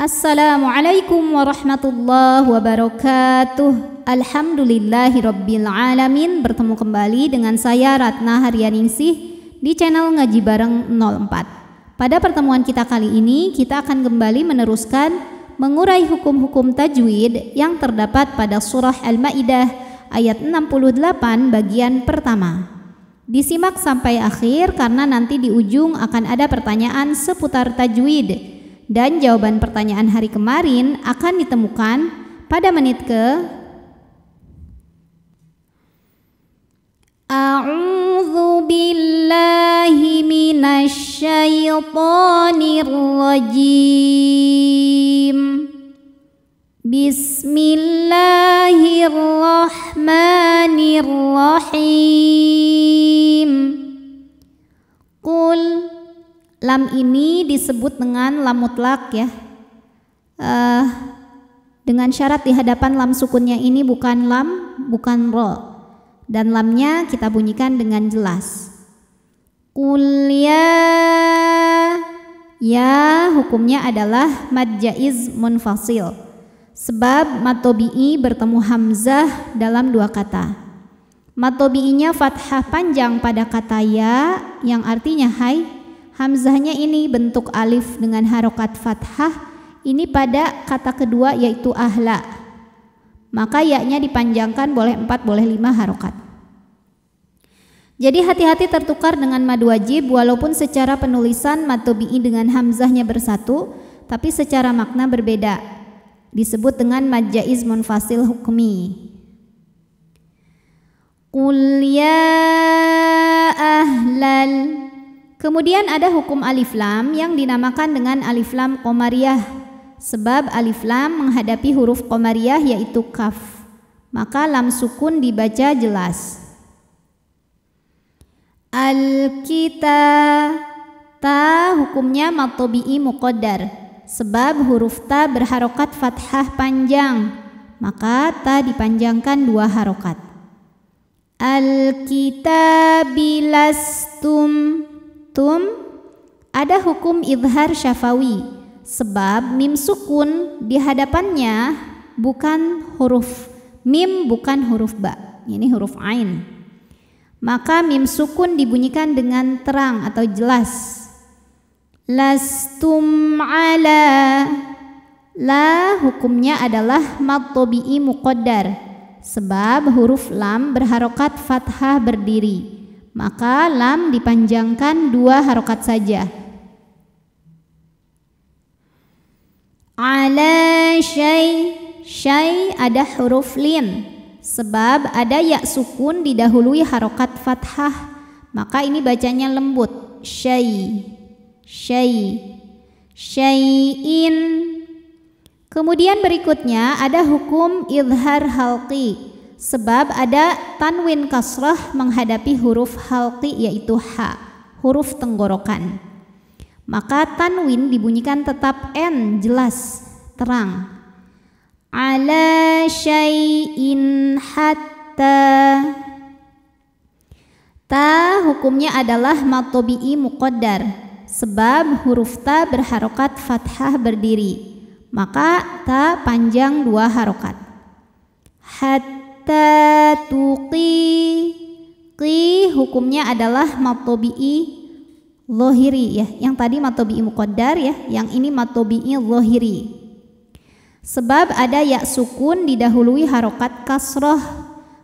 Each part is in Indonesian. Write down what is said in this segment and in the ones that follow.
Assalamualaikum warahmatullahi wabarakatuh. Alhamdulillahirabbil alamin. Bertemu kembali dengan saya Ratna Haryaningsih di channel Ngaji Bareng 04. Pada pertemuan kita kali ini kita akan kembali meneruskan mengurai hukum-hukum tajwid yang terdapat pada surah Al-Maidah ayat 68 bagian pertama. Disimak sampai akhir karena nanti di ujung akan ada pertanyaan seputar tajwid. Dan jawaban pertanyaan hari kemarin akan ditemukan pada menit ke A'udzu billahi minasyaitonir rajim. Bismillahirrahmanirrahim. Qul. Lam ini disebut dengan lam mutlak ya, dengan syarat di hadapan lam sukunnya ini bukan lam, bukan ro, dan lamnya kita bunyikan dengan jelas. Qul ya hukumnya adalah mad jaiz munfasil, sebab mad tobi'i bertemu hamzah dalam dua kata. Mad tobi'inya fathah panjang pada kata ya yang artinya hai. Hamzahnya ini bentuk alif dengan harokat fathah ini pada kata kedua yaitu ahla. Maka ya-nya dipanjangkan boleh 4 boleh 5 harokat. Jadi hati-hati tertukar dengan mad wajib walaupun secara penulisan mad tobi'i dengan hamzahnya bersatu tapi secara makna berbeda. Disebut dengan mad jaiz munfasil hukmi. Qul ya ahlal. Kemudian ada hukum alif lam yang dinamakan dengan alif lam qomariyah, sebab alif lam menghadapi huruf qomariyah yaitu kaf, maka lam sukun dibaca jelas. Al-kita, ta hukumnya mad tobi'i muqaddar, sebab huruf ta berharokat fathah panjang, maka ta dipanjangkan 2 harokat. Al-kitabi lastum. Ada hukum idhar syafawi, sebab mim sukun di hadapannya bukan huruf mim, bukan huruf ba, ini huruf ain. Maka mim sukun dibunyikan dengan terang atau jelas. Lastum ala, la hukumnya adalah mad tobi'i muqaddar, sebab huruf lam berharokat fathah berdiri. Maka lam dipanjangkan 2 harokat saja. Ala syai ada huruf lin, sebab ada ya sukun didahului harokat fathah, maka ini bacanya lembut. Syai'in. Kemudian berikutnya ada hukum idhar halqi, sebab ada tanwin kasrah menghadapi huruf halqi yaitu ha, huruf tenggorokan. Maka tanwin dibunyikan tetap n, jelas, terang. Ala syai'in hatta. Ta hukumnya adalah mad tobi'i muqaddar, sebab huruf ta berharokat fathah berdiri. Maka ta panjang 2 harokat. Qi hukumnya adalah mad tobi'i zahiri ya. Yang tadi mad tobi'i muqaddar ya, yang ini mad tobi'i zahiri. Sebab ada ya sukun didahului harokat kasroh,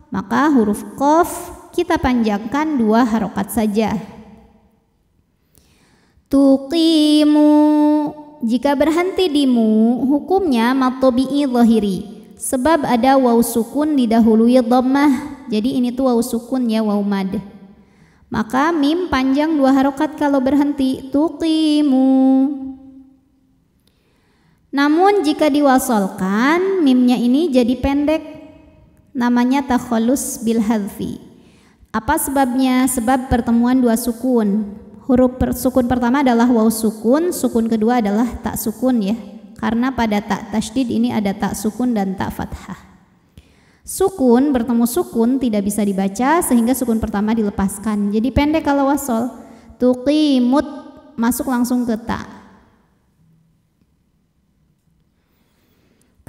maka huruf qaf kita panjangkan 2 harokat saja. Tuqimu, jika berhenti di mu hukumnya mad tobi'i zahiri, sebab ada waw sukun didahului dhammah. Jadi ini tuh waw sukun ya, waw mad. Maka mim panjang 2 harokat kalau berhenti. Tuqimu. Namun jika diwasolkan mimnya ini jadi pendek, namanya takhallus bil hadfi. Apa sebabnya? Sebab pertemuan 2 sukun. Huruf sukun pertama adalah waw sukun, sukun kedua adalah tak sukun ya. Karena pada tak tasydid ini ada tak sukun dan tak fathah. Sukun bertemu sukun tidak bisa dibaca sehingga sukun pertama dilepaskan. Jadi pendek kalau wasol. Tuqimut masuk langsung ke ta.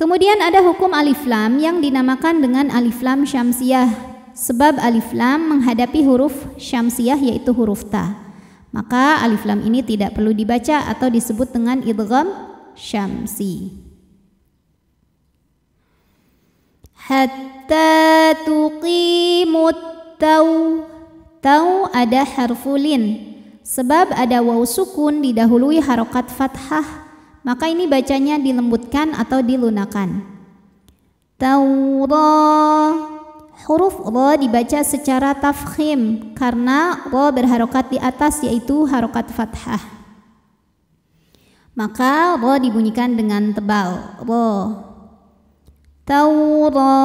Kemudian ada hukum alif lam yang dinamakan dengan alif lam syamsiyah, sebab alif lam menghadapi huruf syamsiyah yaitu huruf ta. Maka alif lam ini tidak perlu dibaca atau disebut dengan idgham syamsi. Hatta tuqimut taw. Taw ada harfulin, sebab ada waw sukun didahului harokat fathah, maka ini bacanya dilembutkan atau dilunakan. Taura, huruf ra dibaca secara tafkhim karena ra berharokat di atas yaitu harokat fathah, maka ra dibunyikan dengan tebal. Ra. Taura.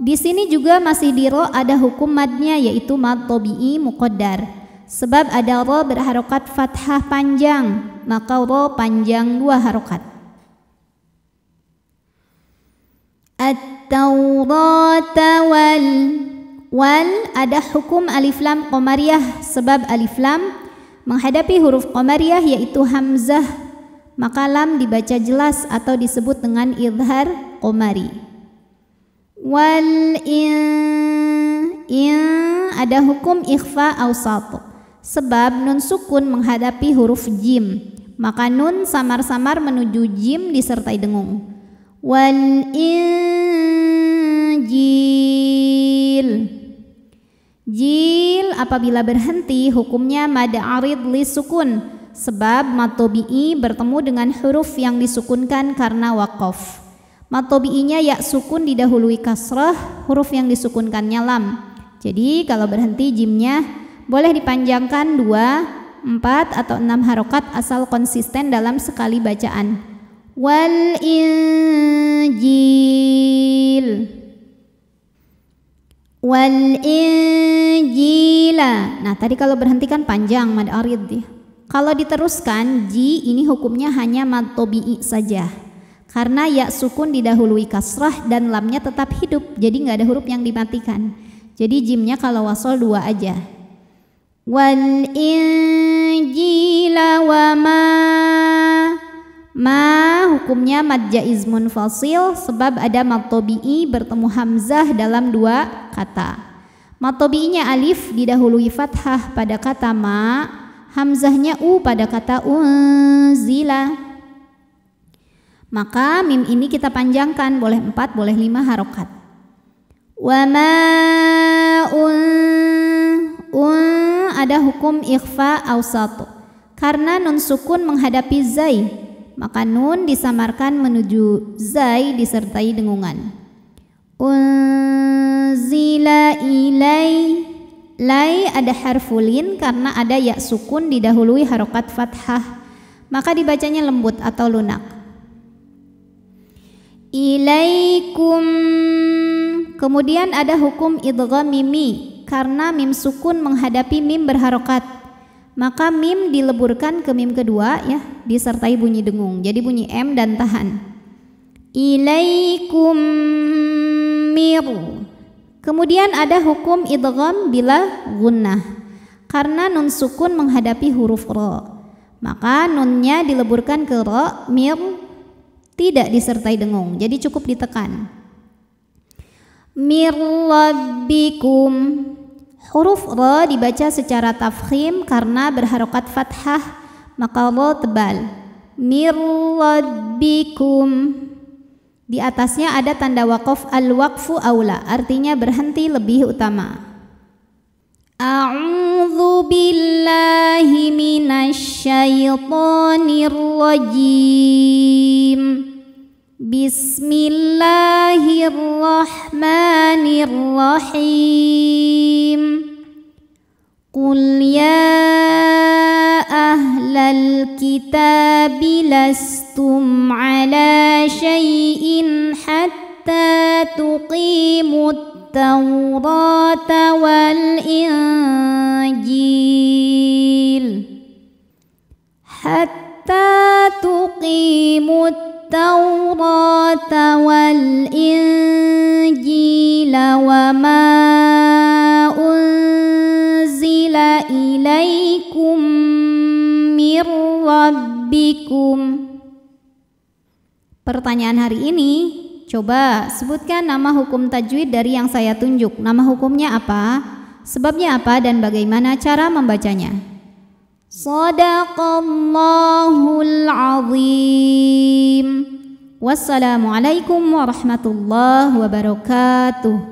Di sini juga masih di ro ada hukum madnya yaitu mad tabi'i muqaddar. Sebab ada ro berharokat fathah panjang, maka ro panjang 2 harokat. At-taurata wal ada hukum alif lam qamariyah, sebab alif lam menghadapi huruf qamariyah yaitu hamzah, maka lam dibaca jelas atau disebut dengan idhar qamari. Wal in ada hukum ikhfa awsat, sebab nun sukun menghadapi huruf jim, maka nun samar-samar menuju jim disertai dengung. Wal injil. Jil apabila berhenti hukumnya mad arid li sukun, sebab mad tabi'i bertemu dengan huruf yang disukunkan karena waqaf. Mad tabi'inya ya sukun didahului kasrah, huruf yang disukunkannya lam. Jadi kalau berhenti jimnya boleh dipanjangkan 2, 4 atau 6 harokat asal konsisten dalam sekali bacaan. Wal injil. Wal injila. Nah tadi kalau berhenti kan panjang mad arid. Kalau diteruskan ji ini hukumnya hanya mad tabi'i saja, karena ya sukun didahului kasrah dan lamnya tetap hidup, jadi nggak ada huruf yang dimatikan. Jadi jimnya kalau wasol 2 aja. Wal injila wa ma hukumnya mad jaiz munfasil, sebab ada mad tabi'i bertemu hamzah dalam 2 kata. Mad tabi'inya alif didahului fathah pada kata ma, hamzahnya u pada kata unzila. Maka mim ini kita panjangkan, boleh 4, boleh 5 harokat. Wa ma ada hukum ikhfa awsat, karena nun sukun menghadapi zai, maka nun disamarkan menuju zai disertai dengungan. Unzila ilai. Lai ada harfulin karena ada ya sukun didahului harokat fathah, maka dibacanya lembut atau lunak. Ilaikum. Kemudian ada hukum idgham mimi, karena mim sukun menghadapi mim berharokat, maka mim dileburkan ke mim kedua ya, disertai bunyi dengung, jadi bunyi m dan tahan. Ilaikum mir. Kemudian ada hukum idgham bila gunnah, karena nun sukun menghadapi huruf ra, maka nunnya dileburkan ke ra, mir tidak disertai dengung, jadi cukup ditekan. Mir rabbikum. Huruf ra dibaca secara tafkhim karena berharokat fathah, maka ra tebal. Mir rabbikum. Di atasnya ada tanda waqaf, al-waqfu aula, artinya berhenti lebih utama. A'udzu billahi minasy syaithanir rajim. Bismillahirrahmanirrahim. Qul ya ahlal kitabi lastum ala syai'in hatta tuqimut tawrata wal injil. Hatta tuqimut Taurata wal injila wa ma unzila ilaikum mir rabbikum. Pertanyaan hari ini, coba sebutkan nama hukum tajwid dari yang saya tunjuk. Nama hukumnya apa? Sebabnya apa dan bagaimana cara membacanya? Shadaqallahul azim. Wassalamualaikum warahmatullahi wabarakatuh.